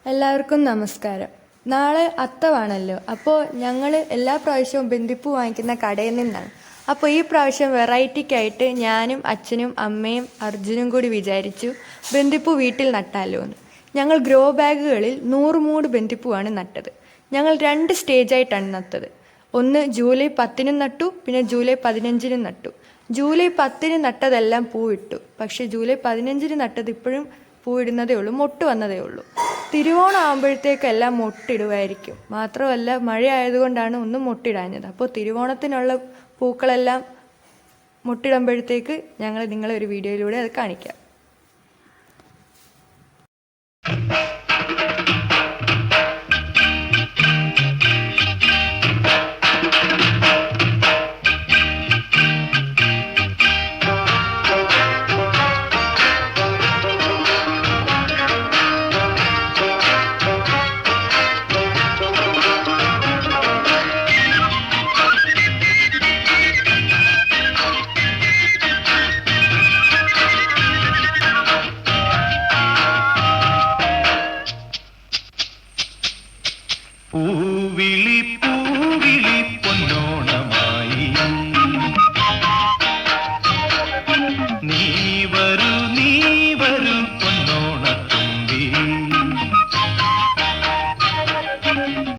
എല്ലാവർക്കും നമസ്കാരം. നാളെ അത്തമാണല്ലോ. അപ്പോൾ ഞങ്ങൾ എല്ലാ പ്രാവശ്യവും ബന്ദിപ്പൂ വാങ്ങിക്കുന്ന കടയിൽ നിന്നാണ്. അപ്പോൾ ഈ പ്രാവശ്യം വെറൈറ്റിക്കായിട്ട് ഞാനും അച്ഛനും അമ്മയും അർജുനും കൂടി വിചാരിച്ചു ബന്ദിപ്പൂ വീട്ടിൽ നട്ടാലോ എന്ന്. ഞങ്ങൾ ഗ്രോ ബാഗുകളിൽ 100 മൂട് ബന്ദിപ്പൂവാണ് നട്ടത്. ഞങ്ങൾ 2 സ്റ്റേജായിട്ടാണ് നട്ടത്. ഒന്ന് ജൂലൈ 10-നും നട്ടു, പിന്നെ ജൂലൈ 15-നും നട്ടു. ജൂലൈ 10-ന് നട്ടതെല്ലാം പൂവിട്ടു. പക്ഷേ ജൂലൈ 15-ന് നട്ടത് ഇപ്പോഴും പൂവിടുന്നതേ ഉള്ളൂ, മൊട്ട് വന്നതേ ഉള്ളൂ. തിരുവോണം ആകുമ്പോഴത്തേക്കെല്ലാം മൊട്ടിടുമായിരിക്കും. മാത്രമല്ല മഴ ആയതുകൊണ്ടാണ് ഒന്നും മൊട്ടിടാഞ്ഞത്. അപ്പോൾ തിരുവോണത്തിനുള്ള പൂക്കളെല്ലാം മൊട്ടിടുമ്പോഴത്തേക്ക് ഞങ്ങൾ നിങ്ങളെ ഒരു വീഡിയോയിലൂടെ അത് കാണിക്കാം.